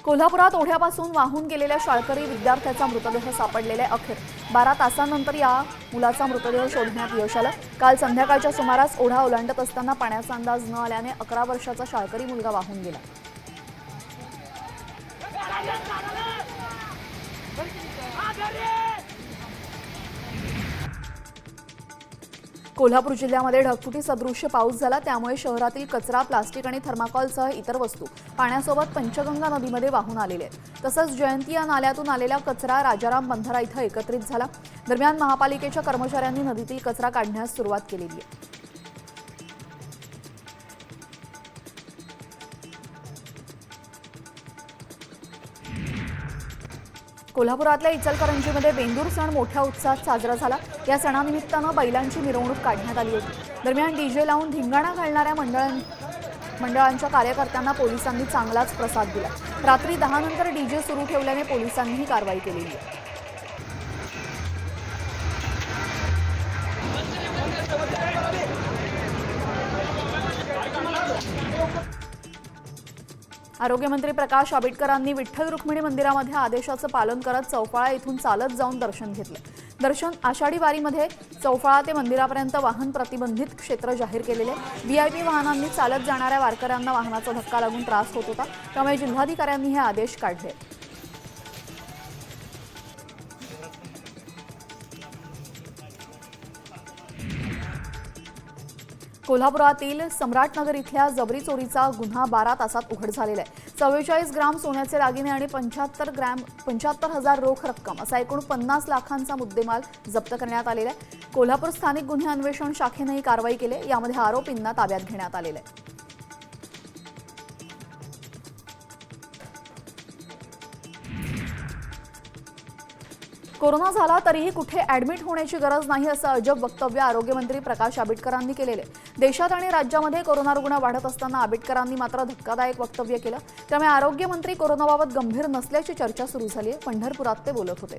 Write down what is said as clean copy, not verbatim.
कोल्हापुरात ओढ्यापासून वाहून गेलेल्या शाळकरी विद्यार्थ्याचा मृतदेह सापडलेला आहे. अखेर 12 तासांनंतर या मुलाचा मृतदेह शोधण्यात यश आलं. काल संध्याकाळच्या सुमारास ओढा ओलांडत असताना पाण्याचा अंदाज न आल्याने 11 वर्षाचा शाळकरी मुलगा वाहून गेला. कोल्हापूर जिल्ह्यामध्ये ढगफुटी सदृश्य पाऊस झाला. त्यामुळे शहरातील कचरा, प्लास्टिक आणि थर्माकोलसह इतर वस्तू पाण्यासोबत पंचगंगा नदीमध्ये वाहून आलेले आहेत. तसंच जयंती या नाल्यातून आलेला कचरा राजाराम बंधारा इथं एकत्रित झाला. दरम्यान महापालिकेच्या कर्मचाऱ्यांनी नदीतील कचरा काढण्यास सुरुवात केलेली आहे. कोल्हापुरातल्या इचलकरंजीमध्ये बेंदूर सण मोठ्या उत्साहात साजरा झाला. या सणानिमित्तानं बैलांची मिरवणूक काढण्यात आली होती. दरम्यान डीजे लावून धिंगाणा घालणाऱ्या मंडळांच्या कार्यकर्त्यांना पोलिसांनी चांगलाच प्रसाद दिला. रात्री 10 नंतर डीजे सुरू ठेवल्याने पोलिसांनी ही कारवाई केलेली आहे. आरोग्यमंत्री प्रकाश आंबेडकरांनी विठ्ठल रुक्मिणी मंदिरामध्ये आदेशाचं पालन करत चौफाळा येथून चालत जाऊन दर्शन घेतलं. दर्शन आषाढी वारीमध्ये चौफाळा ते मंदिरापर्यंत वाहन प्रतिबंधित क्षेत्र जाहीर केलेले. व्हीआयपी वाहनांनी चालत जाणाऱ्या वारकऱ्यांना वाहनाचा धक्का लागून त्रास होत होता. त्यामुळे जिल्हाधिकाऱ्यांनी हे आदेश काढले. कोल्हापुरातील सम्राटनगर इथल्या जबरी चोरीचा गुन्हा 12 तासात उघड झालेला आहे. 44 ग्राम सोन्याचे दागिने आणि 75,000 रोख रक्कम असा एकूण 50 लाखांचा मुद्देमाल जप्त करण्यात आलेला आहे. कोल्हापूर स्थानिक गुन्हे अन्वेषण शाखेने ही कारवाई केली. यामध्ये आरोपींना ताब्यात घेण्यात आलेलं आहे. कोरोना झाला तरीही कुठे ॲडमिट होण्याची गरज नाही असं अजब वक्तव्य आरोग्यमंत्री प्रकाश आंबेडकरांनी केलेले. देशात आणि राज्यामध्ये कोरोना रुग्ण वाढत असताना आंबेडकरांनी मात्र धक्कादायक वक्तव्य केलं. त्यामुळे आरोग्यमंत्री कोरोनाबाबत गंभीर नसल्याची चर्चा सुरू झाली आहे. पंढरपुरात ते बोलत होते.